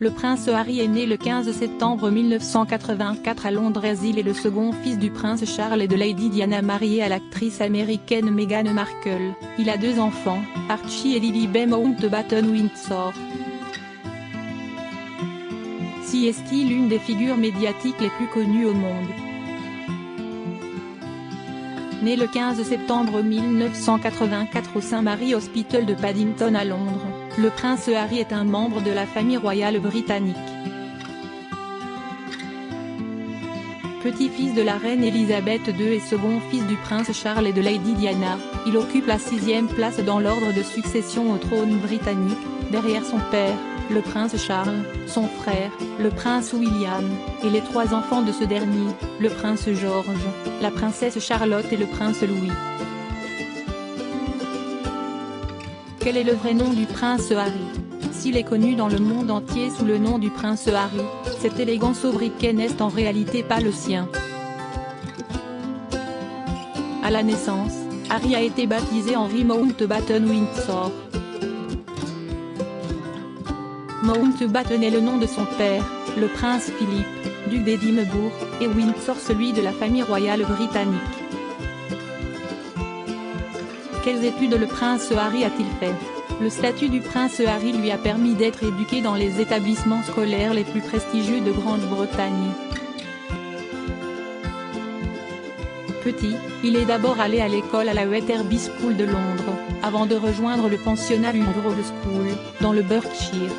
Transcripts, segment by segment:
Le prince Harry est né le 15 septembre 1984 à Londres. Il est le second fils du prince Charles et de Lady Diana, marié à l'actrice américaine Meghan Markle. Il a deux enfants, Archie et Lily Mountbatten-Windsor. Est l'une des figures médiatiques les plus connues au monde. Né le 15 septembre 1984 au St Mary Hospital de Paddington à Londres, le prince Harry est un membre de la famille royale britannique. Petit-fils de la reine Elisabeth II et second fils du prince Charles et de Lady Diana, il occupe la 6e place dans l'ordre de succession au trône britannique, derrière son père, le prince Charles, son frère, le prince William, et les trois enfants de ce dernier, le prince George, la princesse Charlotte et le prince Louis. Quel est le vrai nom du prince Harry? S'il est connu dans le monde entier sous le nom du prince Harry, cet élégant sobriquet n'est en réalité pas le sien. À la naissance, Harry a été baptisé Henry Mountbatten-Windsor. Mountbatten est le nom de son père, le prince Philippe, duc d'Édimbourg, et Windsor celui de la famille royale britannique. Quelles études le prince Harry a-t-il fait? Le statut du prince Harry lui a permis d'être éduqué dans les établissements scolaires les plus prestigieux de Grande-Bretagne. Petit, il est d'abord allé à l'école à la Wetherby School de Londres, avant de rejoindre le pensionnat Grove School, dans le Berkshire.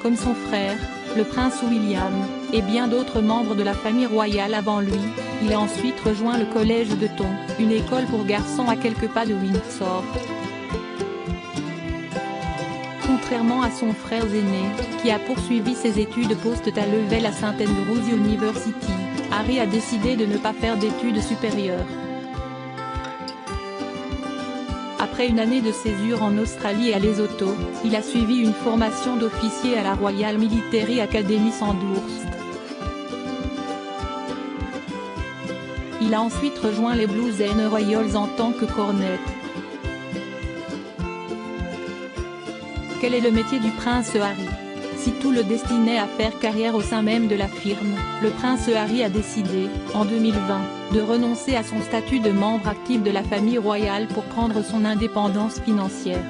Comme son frère, le prince William, et bien d'autres membres de la famille royale avant lui, il a ensuite rejoint le collège de Taunton, une école pour garçons à quelques pas de Windsor. Contrairement à son frère aîné, qui a poursuivi ses études post-A-level à St Andrews University, Harry a décidé de ne pas faire d'études supérieures. Après une année de césure en Australie et à Lesotho, il a suivi une formation d'officier à la Royal Military Academy Sandhurst. Il a ensuite rejoint les Blues and Royals en tant que cornet. Quel est le métier du prince Harry? Si tout le destinait à faire carrière au sein même de la firme, le prince Harry a décidé, en 2020, de renoncer à son statut de membre actif de la famille royale pour prendre son indépendance financière.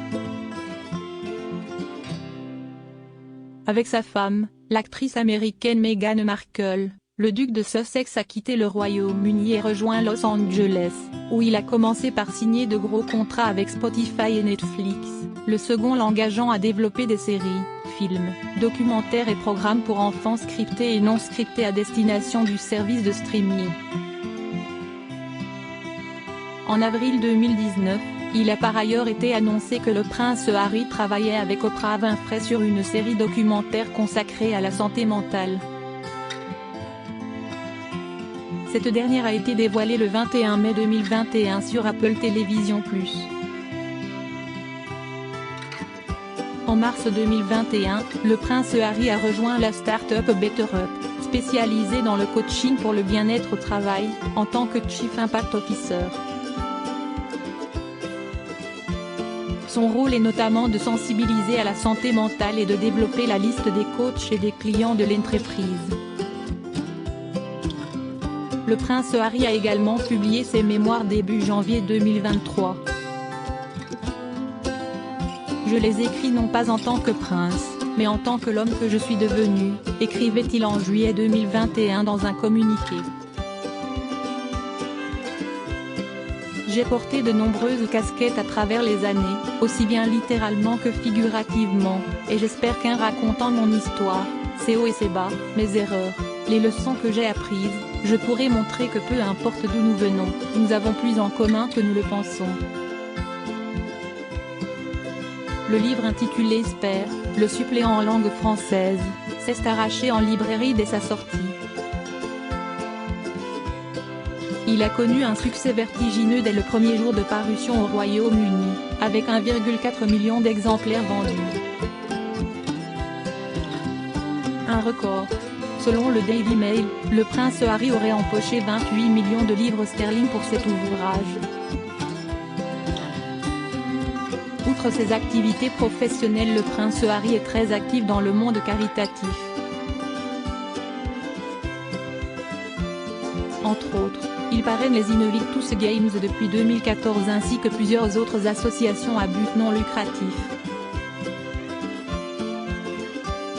Avec sa femme, l'actrice américaine Meghan Markle, le duc de Sussex a quitté le Royaume-Uni et rejoint Los Angeles, où il a commencé par signer de gros contrats avec Spotify et Netflix, le second l'engageant à développer des séries, films, documentaires et programmes pour enfants scriptés et non scriptés à destination du service de streaming. En avril 2019, il a par ailleurs été annoncé que le prince Harry travaillait avec Oprah Winfrey sur une série documentaire consacrée à la santé mentale. Cette dernière a été dévoilée le 21 mai 2021 sur Apple TV+. En mars 2021, le prince Harry a rejoint la start-up BetterUp, spécialisée dans le coaching pour le bien-être au travail, en tant que Chief Impact Officer. Son rôle est notamment de sensibiliser à la santé mentale et de développer la liste des coachs et des clients de l'entreprise. Le prince Harry a également publié ses mémoires début janvier 2023. Je les écris non pas en tant que prince, mais en tant que l'homme que je suis devenu, écrivait-il en juillet 2021 dans un communiqué. J'ai porté de nombreuses casquettes à travers les années, aussi bien littéralement que figurativement, et j'espère qu'en racontant mon histoire, ses hauts et ses bas, mes erreurs, les leçons que j'ai apprises, je pourrai montrer que peu importe d'où nous venons, nous avons plus en commun que nous le pensons. Le livre intitulé Spare, le suppléant en langue française, s'est arraché en librairie dès sa sortie. Il a connu un succès vertigineux dès le premier jour de parution au Royaume-Uni, avec 1,4 million d'exemplaires vendus. Un record. Selon le Daily Mail, le prince Harry aurait empoché 28 millions de livres sterling pour cet ouvrage. Outre ses activités professionnelles, le prince Harry est très actif dans le monde caritatif. Entre autres, il parraine les Invictus Games depuis 2014 ainsi que plusieurs autres associations à but non lucratif.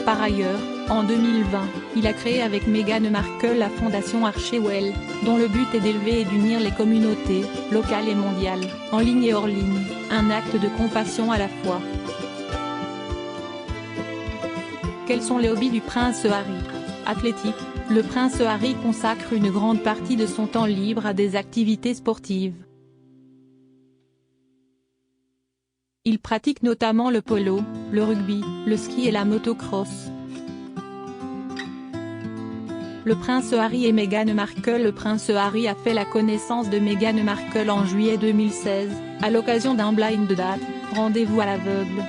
Par ailleurs, en 2020, il a créé avec Meghan Markle la fondation Archewell, dont le but est d'élever et d'unir les communautés, locales et mondiales, en ligne et hors ligne, un acte de compassion à la fois. Quels sont les hobbies du prince Harry? Athlétique, le prince Harry consacre une grande partie de son temps libre à des activités sportives. Il pratique notamment le polo, le rugby, le ski et la motocross. Le prince Harry et Meghan Markle. Le prince Harry a fait la connaissance de Meghan Markle en juillet 2016, à l'occasion d'un blind date, rendez-vous à l'aveugle.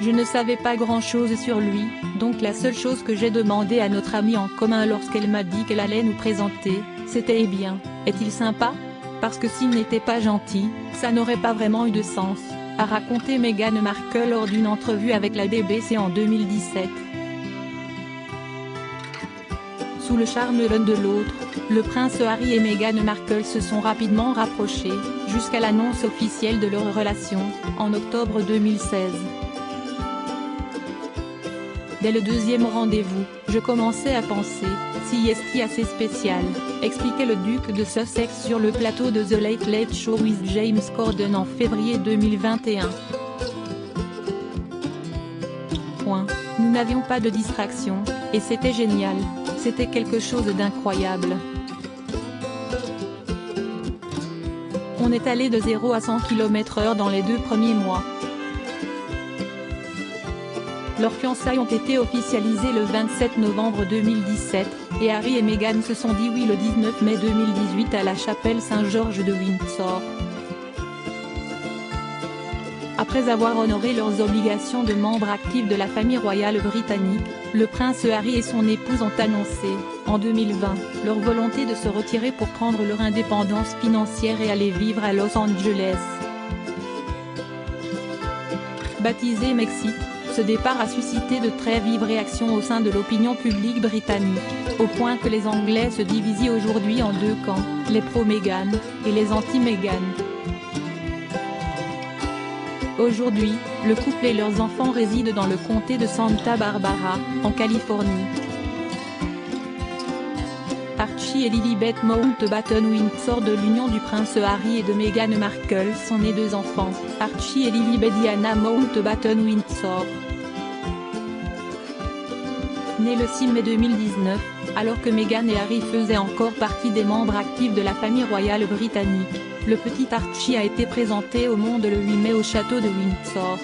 Je ne savais pas grand-chose sur lui, donc la seule chose que j'ai demandé à notre amie en commun lorsqu'elle m'a dit qu'elle allait nous présenter, c'était « Eh bien, est-il sympa ? Parce que s'il n'était pas gentil, ça n'aurait pas vraiment eu de sens », a raconté Meghan Markle lors d'une entrevue avec la BBC en 2017. Sous le charme l'un de l'autre, le prince Harry et Meghan Markle se sont rapidement rapprochés, jusqu'à l'annonce officielle de leur relation, en octobre 2016. Dès le deuxième rendez-vous, je commençais à penser, si est assez spécial, expliquait le duc de Sussex sur le plateau de The Late Late Show with James Corden en février 2021. Nous n'avions pas de distraction, et c'était génial, c'était quelque chose d'incroyable. On est allé de 0 à 100 km/h dans les 2 premiers mois. Leurs fiançailles ont été officialisées le 27 novembre 2017, et Harry et Meghan se sont dit oui le 19 mai 2018 à la chapelle Saint-Georges de Windsor. Après avoir honoré leurs obligations de membres actifs de la famille royale britannique, le prince Harry et son épouse ont annoncé, en 2020, leur volonté de se retirer pour prendre leur indépendance financière et aller vivre à Los Angeles. Baptisé Mexique, ce départ a suscité de très vives réactions au sein de l'opinion publique britannique, au point que les Anglais se divisent aujourd'hui en deux camps, les pro-Meghan et les anti-Meghan. Aujourd'hui, le couple et leurs enfants résident dans le comté de Santa Barbara, en Californie. Archie et Lilibet Mountbatten-Windsor. De l'union du prince Harry et de Meghan Markle sont nés 2 enfants, Archie et Lilibet Diana Mountbatten-Windsor. Né le 6 mai 2019, alors que Meghan et Harry faisaient encore partie des membres actifs de la famille royale britannique, le petit Archie a été présenté au monde le 8 mai au château de Windsor.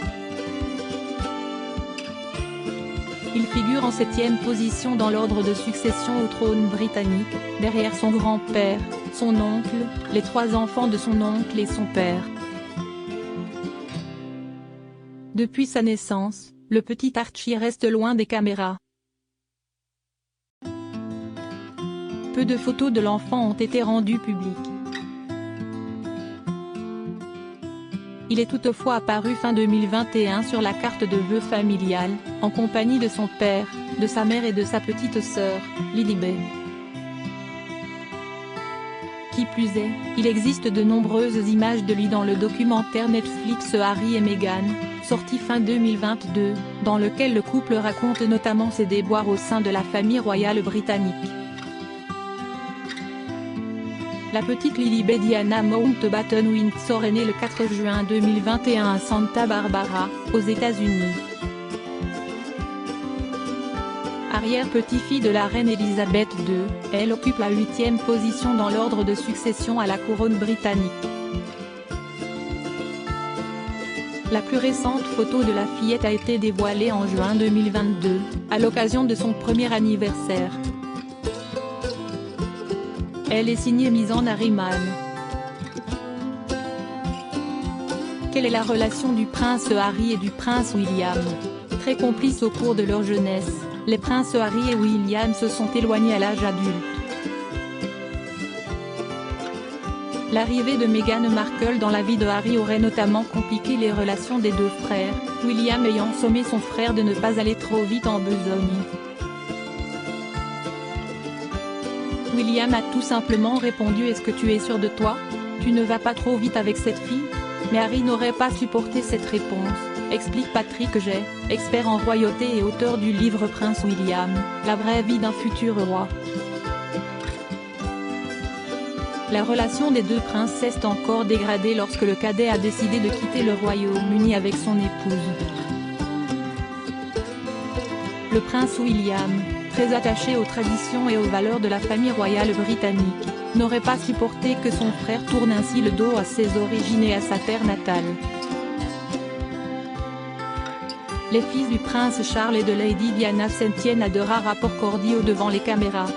Il figure en 7e position dans l'ordre de succession au trône britannique, derrière son grand-père, son oncle, les 3 enfants de son oncle et son père. Depuis sa naissance, le petit Archie reste loin des caméras. Peu de photos de l'enfant ont été rendues publiques. Il est toutefois apparu fin 2021 sur la carte de vœux familiale, en compagnie de son père, de sa mère et de sa petite sœur, Lilibet. Qui plus est, il existe de nombreuses images de lui dans le documentaire Netflix Harry et Meghan, sorti fin 2022, dans lequel le couple raconte notamment ses déboires au sein de la famille royale britannique. La petite Lilibet Diana Mountbatten-Windsor est née le 4 juin 2021 à Santa Barbara, aux États-Unis. Arrière-petite-fille de la reine Elisabeth II, elle occupe la 8e position dans l'ordre de succession à la couronne britannique. La plus récente photo de la fillette a été dévoilée en juin 2022, à l'occasion de son premier anniversaire. Elle est signée Mizan Harriman. Quelle est la relation du prince Harry et du prince William? Très complices au cours de leur jeunesse, les princes Harry et William se sont éloignés à l'âge adulte. L'arrivée de Meghan Markle dans la vie de Harry aurait notamment compliqué les relations des deux frères, William ayant sommé son frère de ne pas aller trop vite en besogne. William a tout simplement répondu « Est-ce que tu es sûr de toi? Tu ne vas pas trop vite avec cette fille ?» Mais Harry n'aurait pas supporté cette réponse, explique Patrick Jay, expert en royauté et auteur du livre Prince William, la vraie vie d'un futur roi. La relation des deux princes s'est encore dégradée lorsque le cadet a décidé de quitter le Royaume-Uni avec son épouse. Le prince William, très attaché aux traditions et aux valeurs de la famille royale britannique, n'aurait pas supporté que son frère tourne ainsi le dos à ses origines et à sa terre natale. Les fils du prince Charles et de Lady Diana se tiennent à de rares rapports cordiaux devant les caméras.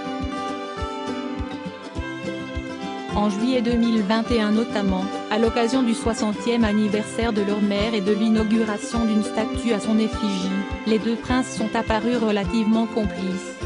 En juillet 2021 notamment, à l'occasion du 60e anniversaire de leur mère et de l'inauguration d'une statue à son effigie, les deux princes sont apparus relativement complices.